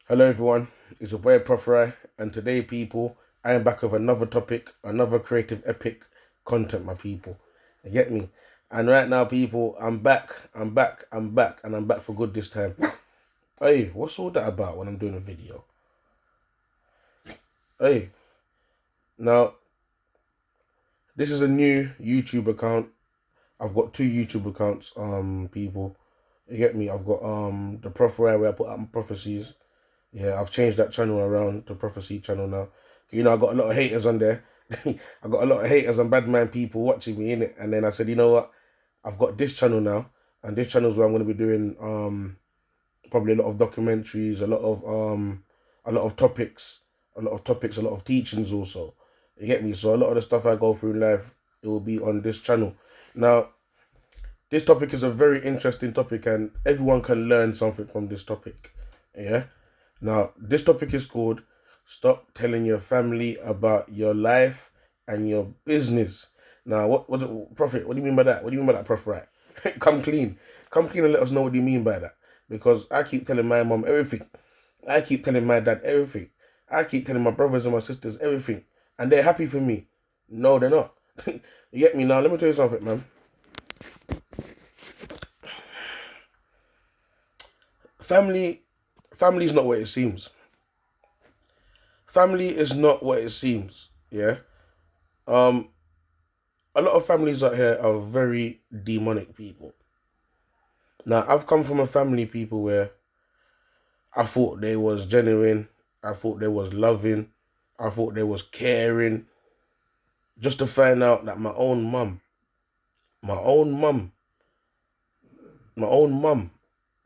Hello everyone, it's your boy Proph Rye, and today people, I am back with another topic, another creative epic content, my people. You get me? And right now people, I'm back for good this time. Hey, what's all that about when I'm doing a video? Hey, now, this is a new YouTube account. I've got two YouTube accounts, people. You get me? I've got the Proph Rye where I put up my prophecies. Yeah, I've changed that channel around to Prophecy channel now. You know, I got a lot of haters on there. I got a lot of haters and bad mind people watching me in it. And then I said, you know what? I've got this channel now, and this channel is where I'm going to be doing probably a lot of documentaries, a lot of topics, a lot of teachings also. You get me? So a lot of the stuff I go through in life, it will be on this channel. Now, this topic is a very interesting topic, and everyone can learn something from this topic. Yeah. Now, this topic is called Stop Telling Your Family About Your Life and Your Business. Now, Prophet, what do you mean by that? What do you mean by that, Proph Rye? Come clean. Come clean and let us know what you mean by that. Because I keep telling my mom everything. I keep telling my dad everything. I keep telling my brothers and my sisters everything. And they're happy for me. No, they're not. You get me? Now, let me tell you something, man. Family, family is not what it seems. Family is not what it seems. Yeah. Um, a lot of families out here are very demonic people. Now, I've come from a family, people, where I thought they was genuine. I thought they was loving. I thought they was caring. Just to find out that my own mum, my own mum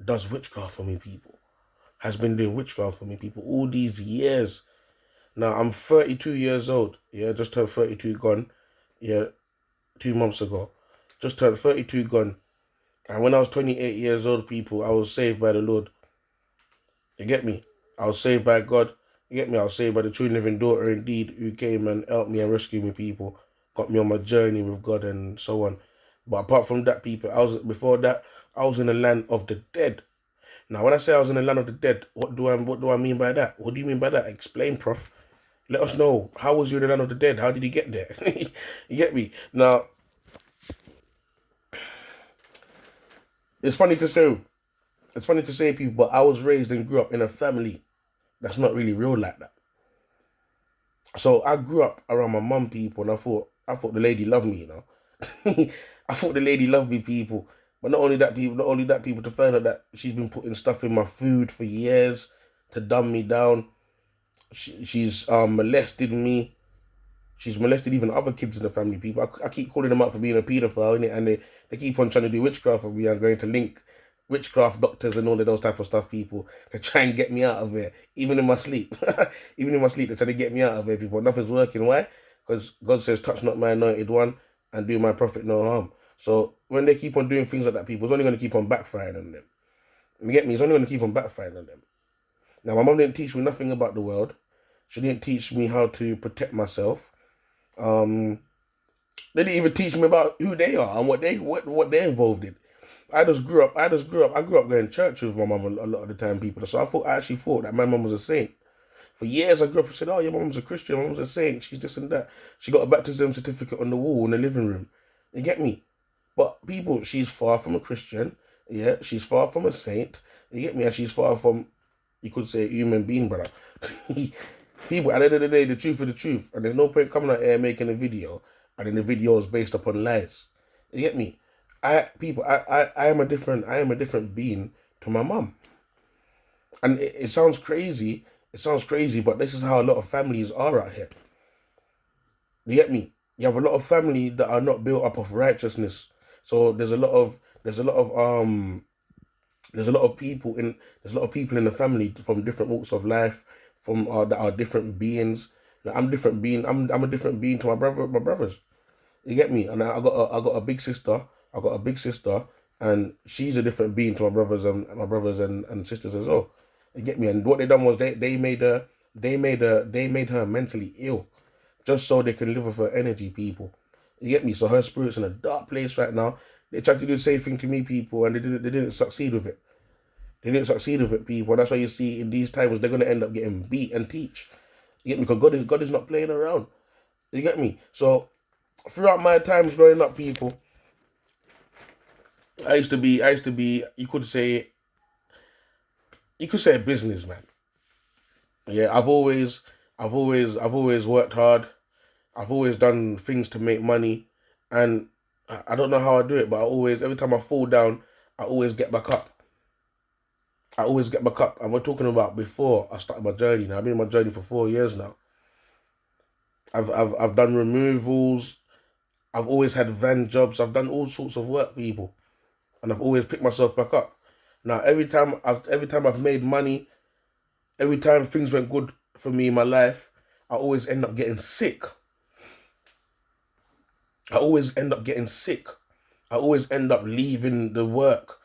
does witchcraft for me, people. Has been doing witchcraft for me, people, all these years. Now, I'm 32 years old. Yeah, just turned 32 gone. Yeah, 2 months ago. Just turned 32 gone. And when I was 28 years old, people, I was saved by the Lord. You get me? I was saved by God. You get me? I was saved by the true living daughter indeed, who came and helped me and rescued me, people. Got me on my journey with God and so on. But apart from that, people, before that, I was in the land of the dead. Now, when I say I was in the land of the dead, what do I mean by that? What do you mean by that? Explain, Prof. Let us know. How was you in the land of the dead? How did you get there? You get me? Now, it's funny to say, people, but I was raised and grew up in a family that's not really real like that. So I grew up around my mum, people, and I thought the lady loved me, you know. I thought the lady loved me, people. But not only that, people, to find out that she's been putting stuff in my food for years to dumb me down. She's molested me. She's molested even other kids in the family, people. I keep calling them out for being a paedophile, innit? And they keep on trying to do witchcraft for me and going to link witchcraft doctors and all of those type of stuff, people, to try and get me out of here, even in my sleep. Even in my sleep, they're trying to get me out of here, people. Nothing's working. Why? Because God says, touch not my anointed one and do my prophet no harm. So when they keep on doing things like that, people, it's only going to keep on backfiring on them. You get me? It's only going to keep on backfiring on them. Now, my mom didn't teach me nothing about the world. She didn't teach me how to protect myself. Um, they didn't even teach me about who they are and what they're involved in. I grew up going to church with my mum a lot of the time, people. So I actually thought that my mum was a saint. For years, I grew up and said, "Oh, your mum's a Christian. My mum's a saint. She's this and that." She got a baptism certificate on the wall in the living room. You get me? But people, she's far from a Christian. Yeah, she's far from a saint. You get me? And she's far from, you could say, a human being, brother. People, at the end of the day, the truth is the truth. And there's no point coming out here making a video and then the video is based upon lies. You get me? I am a different being to my mum. And it sounds crazy. It sounds crazy, but this is how a lot of families are out here. You get me? You have a lot of family that are not built up of righteousness. So there's a lot of people in the family from different walks of life, from that are different beings. Like, I'm a different being to my brothers. You get me? And I got a big sister. I got a big sister, and she's a different being to my brothers and sisters as well. You get me? And what they done was they made her mentally ill, just so they can live with her energy, people. You get me? So her spirit's in a dark place right now. They tried to do the same thing to me, people, and they didn't succeed with it. They didn't succeed with it, people. That's why you see in these times they're gonna end up getting beat and teach. You get me? Because God is not playing around. You get me? So throughout my times growing up, people, I used to be. You could say a businessman. Yeah, I've always worked hard. I've always done things to make money, and I don't know how I do it, but every time I fall down, I always get back up. I always get back up. And we're talking about before I started my journey. Now I've been in my journey for 4 years now. I've done removals. I've always had van jobs. I've done all sorts of work, people, and I've always picked myself back up. Now every time I've made money, every time things went good for me in my life, I always end up getting sick. I always end up getting sick. I always end up leaving the work.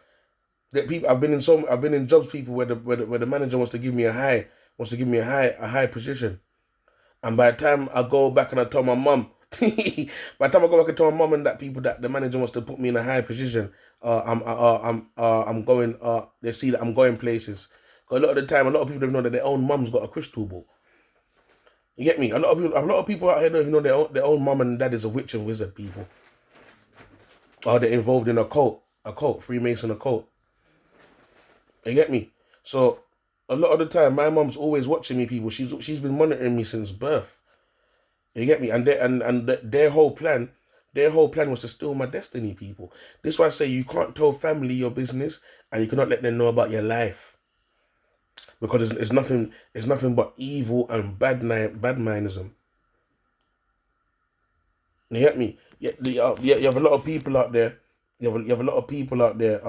That people I've been in jobs, people, where the manager wants to give me a high position. And by the time I go back and I tell my mum, by the time I go back and tell my mum and that people that the manager wants to put me in a high position, I'm going. They see that I'm going places. 'Cause a lot of the time, a lot of people don't know that their own mum's got a crystal ball. You get me? A lot of people out here don't even know their own mum and dad is a witch and wizard. People, or they're involved in a cult, Freemason occult. You get me? So a lot of the time, my mum's always watching me. People, she's been monitoring me since birth. You get me? And their whole plan was to steal my destiny, people. This is why I say you can't tell family your business, and you cannot let them know about your life, because it's nothing but evil and bad mindism. You get me? Yeah, you have a lot of people out there. You have a lot of people out there.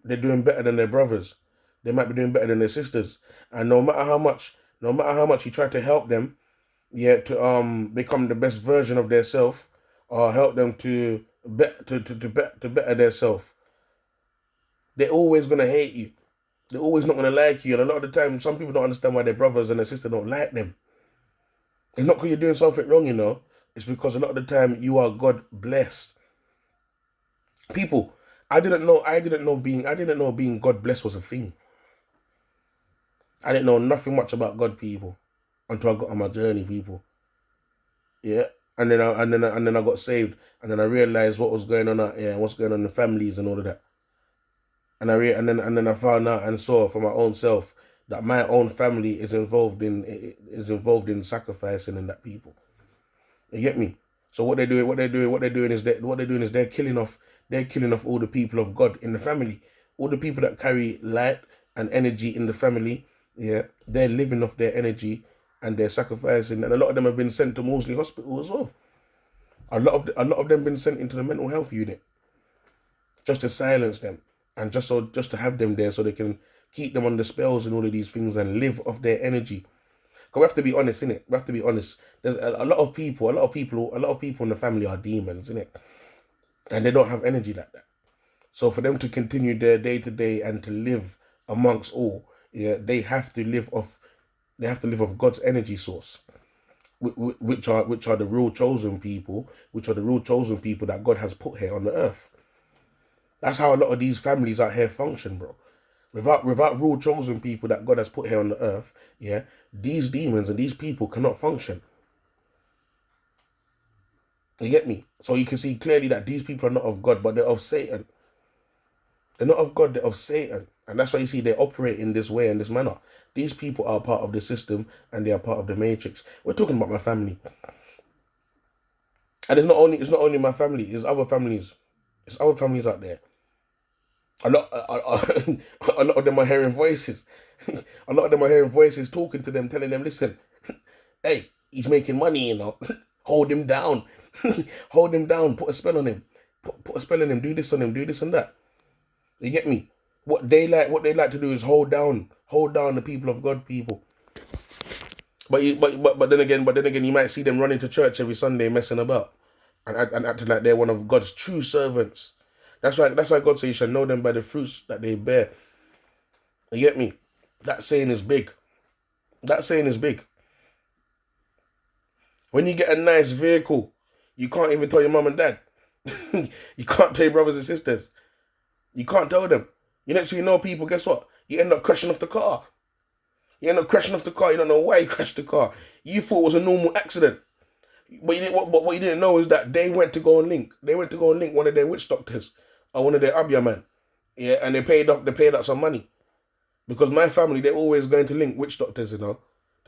They're doing better than their brothers. They might be doing better than their sisters, and no matter how much you try to help them, yeah, to become the best version of their self, or help them to better their self, they're always gonna hate you. They're always not gonna like you. And a lot of the time, some people don't understand why their brothers and their sister don't like them. It's not because you're doing something wrong. It's because a lot of the time you are God blessed. People, I didn't know being God blessed was a thing. I didn't know nothing much about God, people, until I got on my journey, people. Yeah. And then I got saved, and then I realized what was going on out here, and what's going on in the families and all of that. And then I found out and saw for my own self that my own family is involved in sacrificing and that, people. You get me? So what they're doing is they're killing off all the people of God in the family, all the people that carry light and energy in the family. Yeah, they're living off their energy, and they're sacrificing, and a lot of them have been sent to Moseley Hospital as well. A lot of them been sent into the mental health unit just to silence them, and just to have them there so they can keep them under spells and all of these things and live off their energy. Because we have to be honest, innit? We have to be honest. There's a lot of people, in the family are demons, innit? And they don't have energy like that. So for them to continue their day to day and to live amongst all, yeah, they have to live off God's energy source, which are the real chosen people, that God has put here on the earth. That's how a lot of these families out here function, bro. Without real chosen people that God has put here on the earth, yeah, these demons and these people cannot function. You get me? So you can see clearly that these people are not of God, but they're of Satan. They're not of God, they're of Satan. And that's why you see they operate in this way, in this manner. These people are part of the system, and they are part of the matrix. We're talking about my family. And it's not only my family, it's other families. It's other families out there. A lot of them are hearing voices. A lot of them are hearing voices talking to them, telling them, listen, hey, he's making money. Hold him down. Hold him down. Put a spell on him. Put a spell on him. Do this on him. Do this and that. You get me? What they like to do is hold down the people of God, people. But then again, you might see them running to church every Sunday, messing about, and acting like they're one of God's true servants. That's why God says you shall know them by the fruits that they bear. You get me? That saying is big. That saying is big. When you get a nice vehicle, you can't even tell your mum and dad. You can't tell your brothers and sisters. You can't tell them. You next thing you know, people, guess what? You end up crashing off the car. You end up crashing off the car. You don't know why you crashed the car. You thought it was a normal accident. But what you didn't know is that they went to go and link. They went to go and link one of their witch doctors or one of their Abia man. Yeah, and they paid up some money. Because my family, they're always going to link witch doctors, to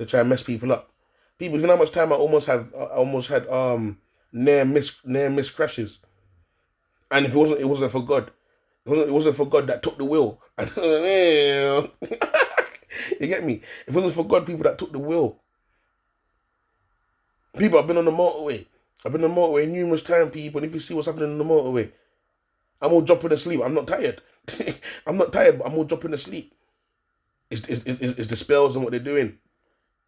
try and mess people up. People, you know how much time I almost had near miss crashes. And if it wasn't for God. It wasn't for God that took the wheel. You get me? If it wasn't for God, people that took the wheel. People, I've been on the motorway. I've been on the motorway numerous times, people. And if you see what's happening on the motorway, I'm all dropping asleep. I'm not tired. I'm not tired, but I'm all dropping asleep. It's the spells and what they're doing.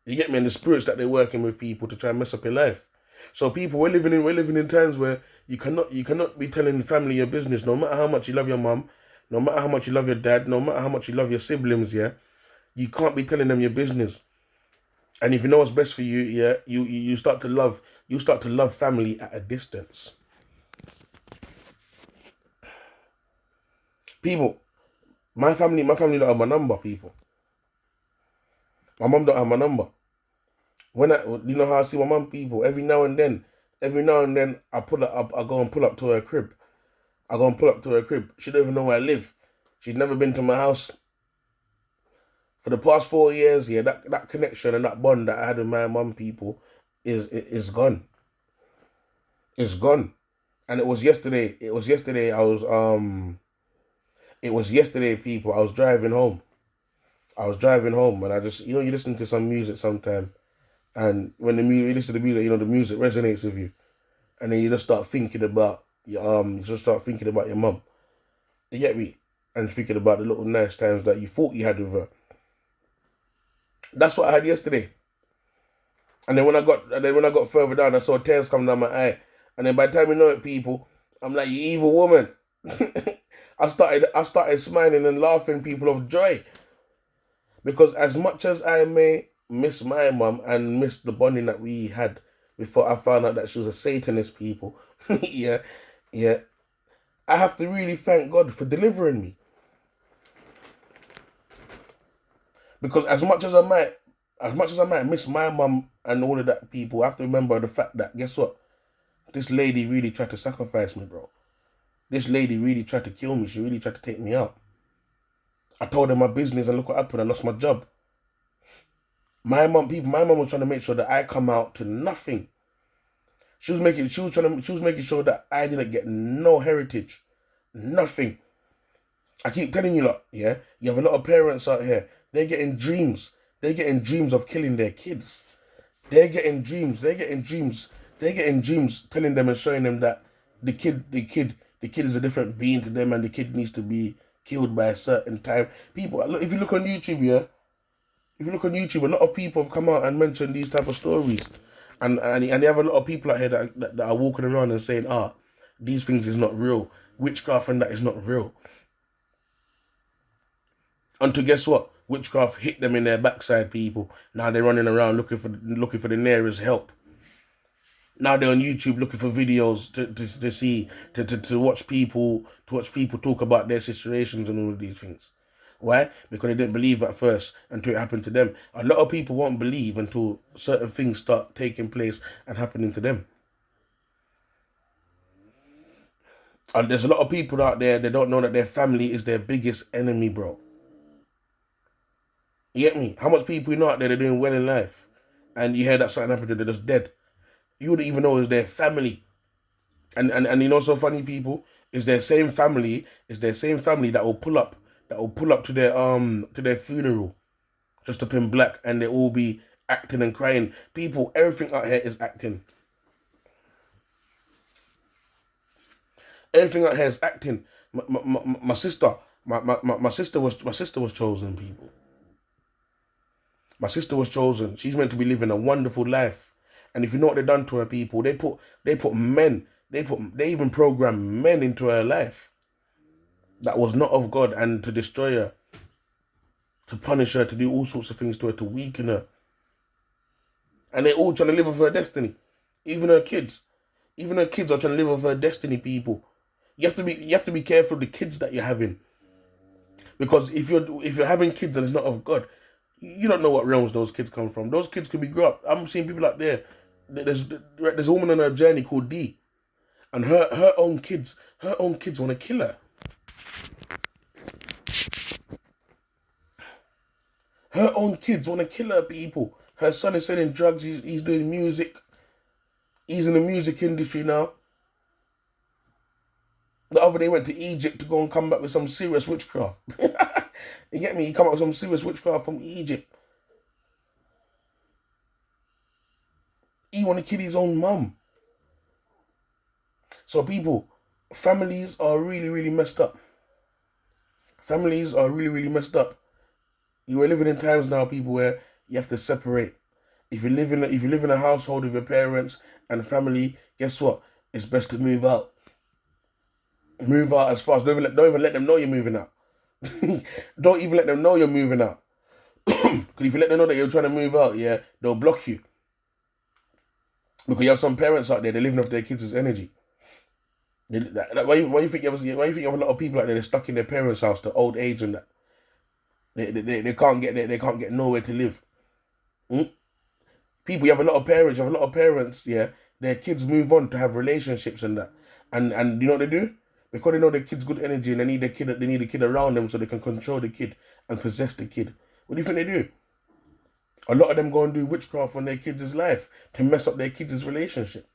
You get me? And the spirits that they're working with people to try and mess up your life. So people, we're living in times where you cannot be telling family your business, no matter how much you love your mum, no matter how much you love your dad, no matter how much you love your siblings, yeah. You can't be telling them your business. And if you know what's best for you, yeah, you start to love family at a distance. People, my family don't have my number, people. My mum don't have my number. You know how I see my mum, people, every now and then, I go and pull up to her crib. She don't even know where I live. She's never been to my house. For the past 4 years, yeah, that connection and that bond that I had with my mum, people, is gone. It's gone. And it was yesterday, people. I was driving home. And I just, you listen to some music sometime. And when you listen to the music, the music resonates with you. And then you just start thinking about your mum. You get me? And thinking about the little nice times that you thought you had with her. That's what I had yesterday. And then when I got further down, I saw tears coming down my eye. And then by the time you know it, people, I'm like, you evil woman. I started smiling and laughing, people, of joy. Because as much as I may miss my mum and miss the bonding that we had before I found out that she was a Satanist, people, yeah, I have to really thank God for delivering me. Because as much as I might miss my mum and all of that, people, I have to remember the fact that, guess what? This lady really tried to sacrifice me, bro. This lady really tried to kill me. She really tried to take me out. I told her my business and look what happened. I lost my job. My mum was trying to make sure that I come out to nothing. She was making sure that I didn't get no heritage. Nothing. I keep telling you, lot, yeah, you have a lot of parents out here. They're getting dreams. They're getting dreams of killing their kids. They're getting dreams telling them and showing them that the kid is a different being to them and the kid needs to be killed by a certain time. People, if you look on YouTube, yeah, a lot of people have come out and mentioned these type of stories. And you have a lot of people out here that are walking around and saying, these things is not real. Witchcraft and that is not real. And to guess what? Witchcraft hit them in their backside, people. Now they're running around looking for the nearest help. Now they're on YouTube looking for videos to watch people talk about their situations and all of these things. Why? Because they didn't believe at first until it happened to them. A lot of people won't believe until certain things start taking place and happening to them. And there's a lot of people out there that don't know that their family is their biggest enemy, bro. You get me? How much people you know out there they're doing well in life, and you hear that something happened to them, they're just dead. You wouldn't even know it's their family. And you know, so funny, people, is their same family that will pull up to their funeral just up in black, and they all be acting and crying. People, everything out here is acting. Everything out here is acting. My sister was chosen, people. My sister was chosen. She's meant to be living a wonderful life. And if you know what they've done to her, people, they even programmed men into her life that was not of God, and to destroy her, to punish her, to do all sorts of things to her, to weaken her. And they're all trying to live with her destiny. Even her kids are trying to live with her destiny, people. You have to be careful of the kids that you're having. Because if you're having kids and it's not of God, you don't know what realms those kids come from. Those kids could be grew up. I'm seeing people out there. There's a woman on her journey called D, and her own kids want to kill her. Her own kids want to kill her, people. Her son is selling drugs. He's doing music. He's in the music industry now. The other day went to Egypt to go and come back with some serious witchcraft. You get me? He come up with some serious witchcraft from Egypt. He want to kill his own mum. So people, families are really, really messed up. Families are really, really messed up. You are living in times now, people, where you have to separate. If you live in a household with your parents and family, guess what? It's best to move out. Move out as fast. Don't even let them know you're moving out. Don't even let them know you're moving out. Because if you let them know that you're trying to move out, yeah, they'll block you. Because you have some parents out there, they're living off their kids' energy. Why you think you have a lot of people out there, they're stuck in their parents' house to old age and that. They can't get nowhere to live. People, you have a lot of parents, yeah, their kids move on to have relationships and that. And you know what they do? Because they know their kid's good energy and they need a kid around them so they can control the kid and possess the kid. What do you think they do? A lot of them go and do witchcraft on their kids' life to mess up their kids' relationship.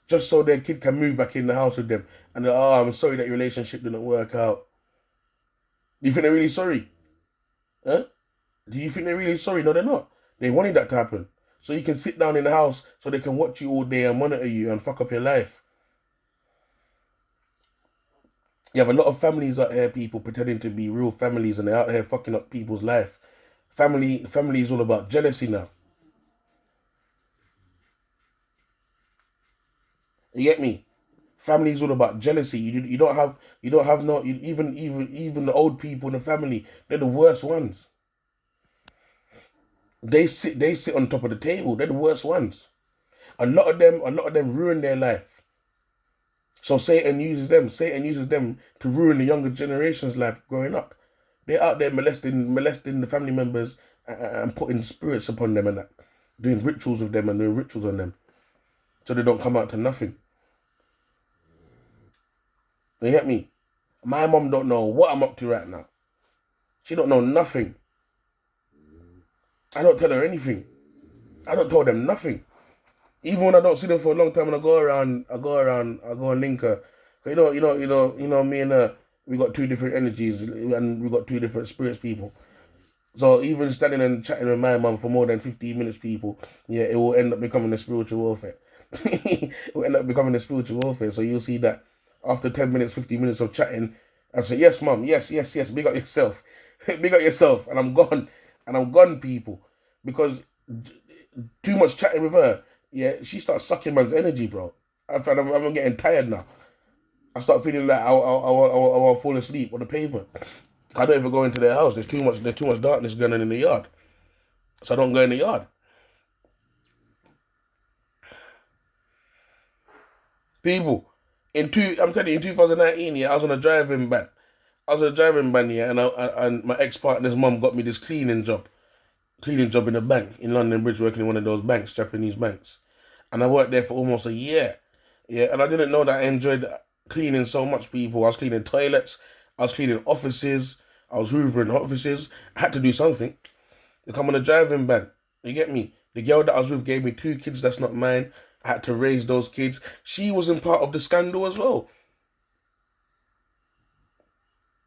Just so their kid can move back in the house with them. And they're, oh, I'm sorry that your relationship didn't work out. Do you think they're really sorry? Huh? Do you think they're really sorry? No, they're not. They wanted that to happen. So you can sit down in the house so they can watch you all day and monitor you and fuck up your life. You have a lot of families out here, people pretending to be real families, and they're out here fucking up people's life. Family is all about jealousy now. You get me? Family is all about jealousy. You don't have no, even the old people in the family, they're the worst ones. They sit on top of the table. They're the worst ones. A lot of them ruin their life. So Satan uses them to ruin the younger generation's life growing up. They're out there molesting the family members and putting spirits upon them and that, doing rituals with them and doing rituals on them, so they don't come out to nothing. You get me? My mom don't know what I'm up to right now. She don't know nothing. I don't tell her anything. I don't tell them nothing. Even when I don't see them for a long time and I go and link her. You know, me and her, we got two different energies and we got two different spirits, people. So even standing and chatting with my mum for more than 15 minutes, people, yeah, it will end up becoming a spiritual warfare. It will end up becoming a spiritual warfare. So you'll see that after 10 minutes, 15 minutes of chatting, I'll say, yes, mum, yes, big up yourself. Big up yourself. And I'm gone. And I'm gone, people. Because too much chatting with her, yeah, she starts sucking man's energy, bro. I'm getting tired now. I start feeling like I'll fall asleep on the pavement. I don't even go into their house. There's too much darkness going on in the yard. So I don't go in the yard. People, I'm telling you, in 2019, yeah, I was on a driving ban. Yeah, and my ex-partner's mum got me this cleaning job in a bank in London Bridge, working in one of those banks, Japanese banks. And I worked there for almost a year. Yeah, and I didn't know that I enjoyed cleaning so much, people. I was cleaning toilets, I was cleaning offices, I was hoovering offices. I had to do something. They come on a driving ban. You get me? The girl that I was with gave me 2 kids that's not mine. I had to raise those kids. She wasn't part of the scandal as well.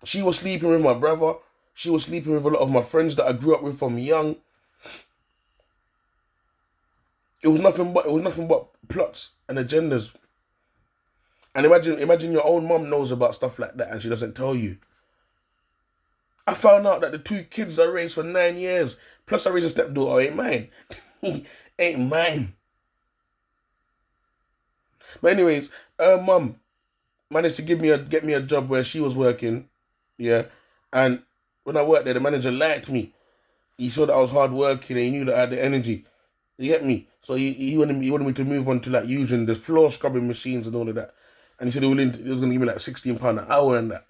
She was sleeping with my brother. She was sleeping with a lot of my friends that I grew up with from young. It was nothing but plots and agendas. And imagine your own mum knows about stuff like that and she doesn't tell you. I found out that the 2 kids I raised for 9 years, plus I raised a stepdaughter, ain't mine. Ain't mine. But anyways, her mum managed to get me a job where she was working, yeah. And when I worked there, the manager liked me. He saw that I was hard working and he knew that I had the energy. You get me? So he wanted me to move on to like using the floor scrubbing machines and all of that. And he said he was going to give me like £16 an hour and that.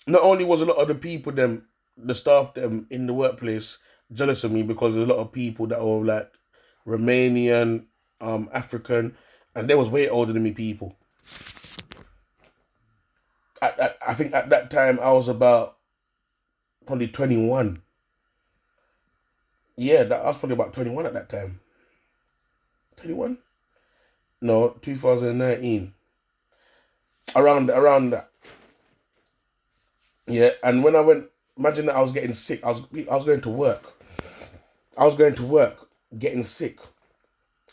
not only was a lot of the people them, the staff them in the workplace jealous of me because there's a lot of people that were like Romanian, African, and they was way older than me people. I think at that time I was about probably 21. Yeah, I was probably about 21 at that time. 21? No, 2019. Around that. Yeah, and when I went, imagine that I was getting sick. I was going to work. I was going to work, getting sick.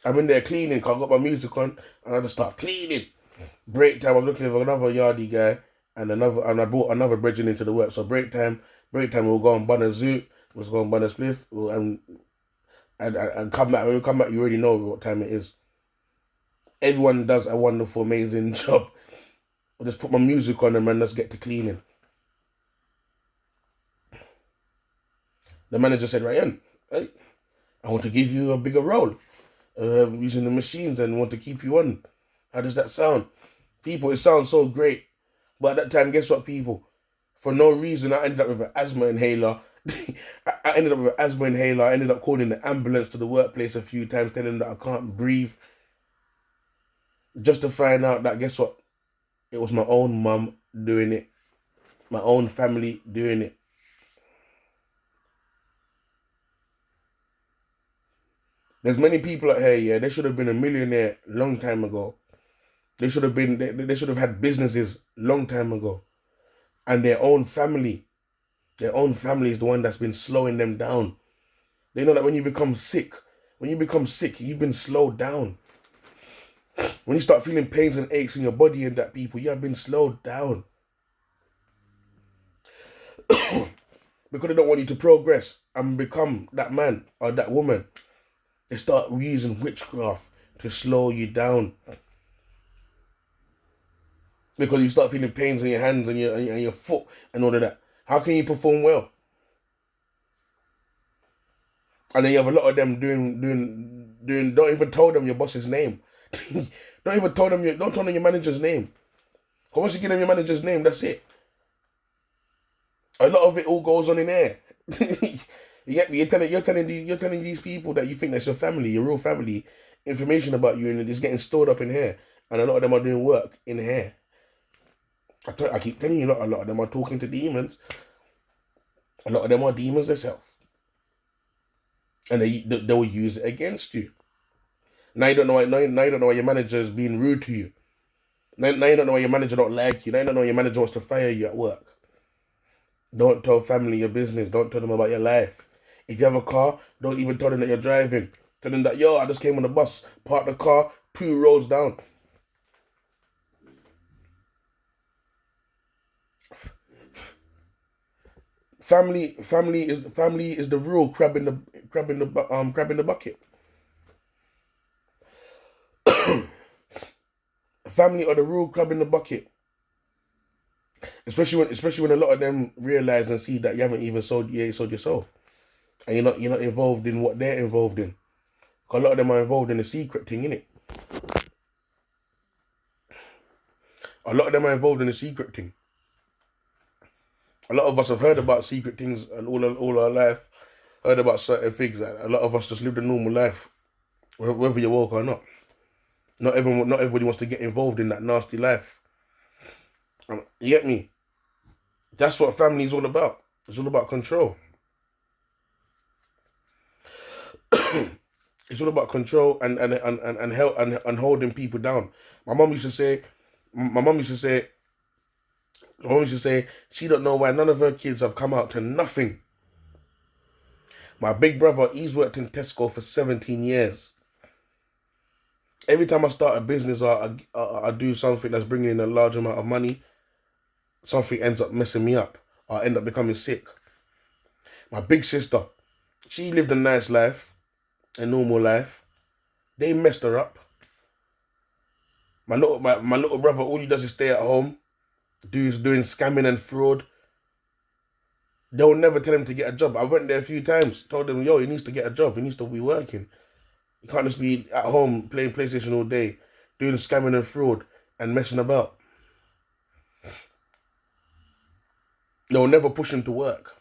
I'm in there cleaning, 'cause I got my music on, and I just start cleaning. Break time, I was looking for another yardie guy, and I brought another bridging into the work. So break time, we'll go and bun a zoot, we'll go and bun a spliff, and come back. When we come back, you already know what time it is. Everyone does a wonderful, amazing job. I just put my music on and man, let's get to cleaning. The manager said, Ryan, hey, I want to give you a bigger role using the machines and want to keep you on. How does that sound? People, it sounds so great. But at that time, guess what, people? For no reason, I ended up with an asthma inhaler. I ended up with an asthma inhaler. I ended up calling the ambulance to the workplace a few times, telling them that I can't breathe. Just to find out that, guess what? It was my own mum doing it. My own family doing it. There's many people out here, yeah, they should have been a millionaire long time ago. They should have been, they should have had businesses long time ago. And their own family is the one that's been slowing them down. They know that when you become sick, you've been slowed down. When you start feeling pains and aches in your body and that, people, you have been slowed down. Because they don't want you to progress and become that man or that woman. They start using witchcraft to slow you down. Because you start feeling pains in your hands and your foot and all of that. How can you perform well? And then you have a lot of them doing. Don't even tell them your boss's name. Don't tell them your manager's name. Because once you give them your manager's name, that's it. A lot of it all goes on in there. You get me? You're telling these people that you think that's your family, your real family, information about you, and it's getting stored up in here. And a lot of them are doing work in here. I keep telling you, a lot of them are talking to demons. A lot of them are demons themselves. And they will use it against you. Now you don't know why your manager is being rude to you. Now you don't know why your manager don't like you. Now you don't know why your manager wants to fire you at work. Don't tell family your business. Don't tell them about your life. If you have a car, don't even tell them that you're driving. Tell them that, yo, I just came on the bus, parked the car 2 roads down. Family is the real crab in the bucket. Family are the real crab in the bucket. Especially when a lot of them realize and see that you ain't sold your soul, and you're not involved in what they're involved in. A lot of them are involved in a secret thing, innit? A lot of them are involved in a secret thing. A lot of us have heard about secret things and all our life, heard about certain things. A lot of us just lived a normal life, whether you're woke or not. Not everybody wants to get involved in that nasty life. You get me? That's what family is all about. It's all about control. It's all about control and holding people down. My mom used to say, she don't know why none of her kids have come out to nothing. My big brother, he's worked in Tesco for 17 years. Every time I start a business or I do something that's bringing in a large amount of money, something ends up messing me up. Or I end up becoming sick. My big sister, she lived a nice life, a normal life. They messed her up. My little brother, all he does is stay at home, doing scamming and fraud. They'll never tell him to get a job. I went there a few times, told him, yo, he needs to get a job. He needs to be working. You can't just be at home playing PlayStation all day, doing scamming and fraud and messing about. They'll never push them to work.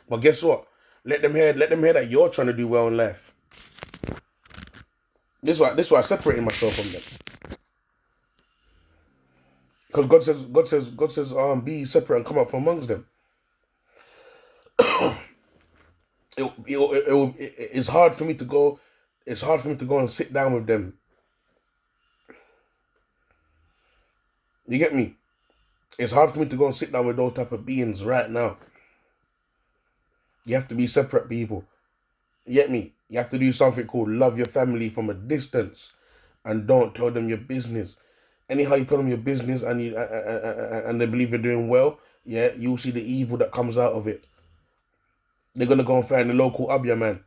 But guess what? Let them hear that you're trying to do well in life. This is why I separated myself from them. Because God says, be separate and come up from amongst them. It's hard for me to go. It's hard for me to go and sit down with them. You get me? It's hard for me to go and sit down with those type of beings right now. You have to be separate people. You get me? You have to do something called love your family from a distance, and don't tell them your business. Anyhow, you tell them your business and they believe you're doing well, yeah, you'll see the evil that comes out of it. They're gonna go and find the local Abia man,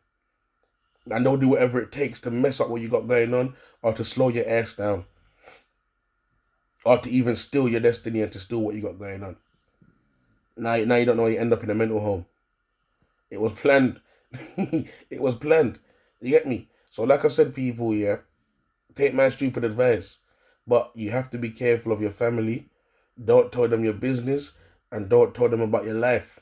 and they'll do whatever it takes to mess up what you got going on, or to slow your ass down, or to even steal your destiny and to steal what you got going on. Now you don't know, you end up in a mental home. It was planned. It was planned. You get me? So like I said, people, yeah, take my stupid advice, but you have to be careful of your family. Don't tell them your business, and don't tell them about your life.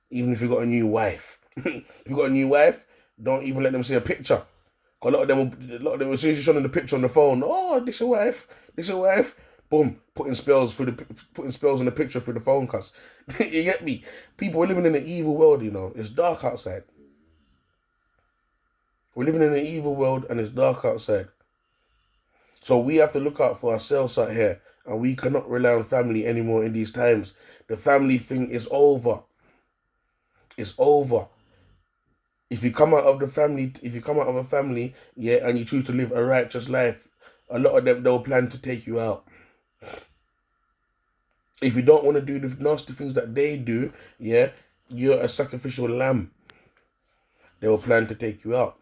Even if you got a new wife. If you got a new wife, don't even let them see a picture. A lot of them, as soon as you show them the picture on the phone, oh, this your wife, boom, putting spells on the picture through the phone, cuz. You get me? People, we're living in an evil world, you know. It's dark outside. We're living in an evil world and it's dark outside. So we have to look out for ourselves out here, and we cannot rely on family anymore in these times. The family thing is over. It's over. If you come out of a family, yeah, and you choose to live a righteous life, a lot of them, they'll plan to take you out. If you don't want to do the nasty things that they do, yeah, you're a sacrificial lamb. They will plan to take you out.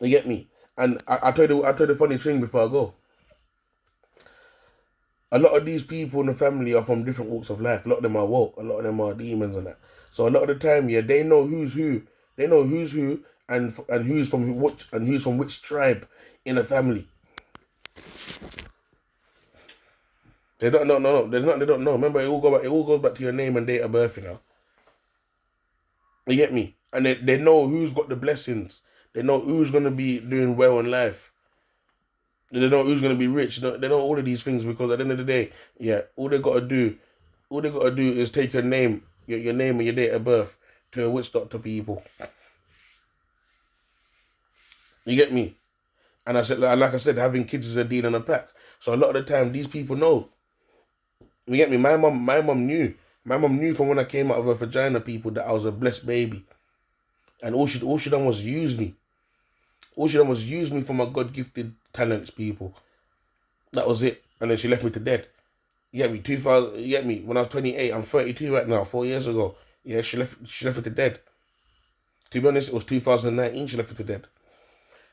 You get me? And I told you the funny thing before I go. A lot of these people in the family are from different walks of life. A lot of them are woke. A lot of them are demons and that. So a lot of the time, yeah, they know who's who. They know who's who and who's from which tribe in a family. They don't know. No, they don't know. Remember, it all goes back to your name and date of birth, you know. You get me? And they know who's got the blessings. They know who's gonna be doing well in life. They know who's gonna be rich. They know all of these things, because at the end of the day, yeah, all they gotta do is take your name, your name and your date of birth to a witch doctor, people. You get me? And like I said, having kids is a deal and a pack. So a lot of the time, these people know. You get me? My mom knew. My mom knew from when I came out of her vagina, people, that I was a blessed baby. And all she done was use me. All she done was use me for my God-gifted talents, people. That was it. And then she left me to dead. You get me? 2000. You get me? When I was 28, I'm 32 right now. 4 years ago, yeah, she left me to dead. To be honest, it was 2019. She left me to dead.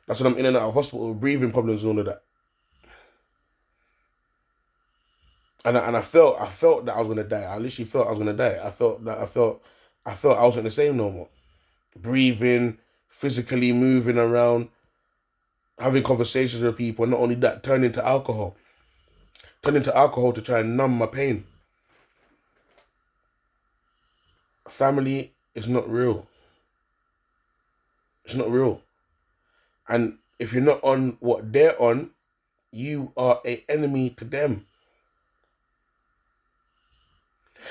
That's when I'm in and out of hospital with breathing problems and all of that. And I felt that I was gonna die. I literally felt I was gonna die. I felt I wasn't the same no more. Breathing, physically moving around, having conversations with people. Not only that, turning to alcohol to try and numb my pain. Family is not real. It's not real. And if you're not on what they're on, you are an enemy to them.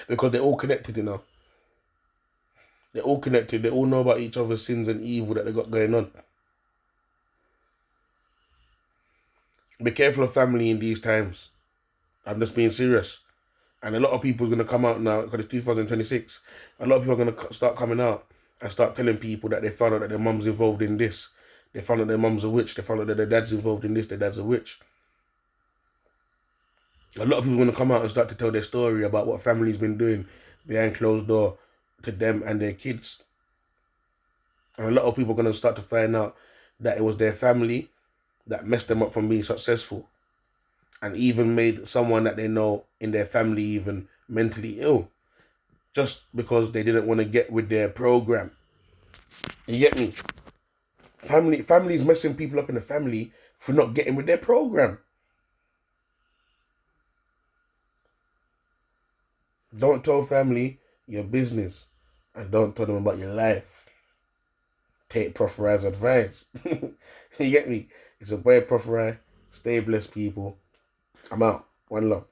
Because they're all connected, you know. They're all connected. They all know about each other's sins and evil that they got going on. Be careful of family in these times. I'm just being serious. And a lot of people are going to come out now, because it's 2026. A lot of people are going to start coming out and start telling people that they found out that their mum's involved in this. They found out their mum's a witch. They found out that their dad's involved in this. Their dad's a witch. A lot of people are going to come out and start to tell their story about what family's been doing behind closed door to them and their kids. And a lot of people are going to start to find out that it was their family that messed them up from being successful, and even made someone that they know in their family even mentally ill, just because they didn't want to get with their program. You get me? Family's messing people up in the family for not getting with their program. Don't tell family your business, and don't tell them about your life. Take Proph Rye's advice. You get me? It's a boy, Proph Rye. Stay blessed, people. I'm out. One love.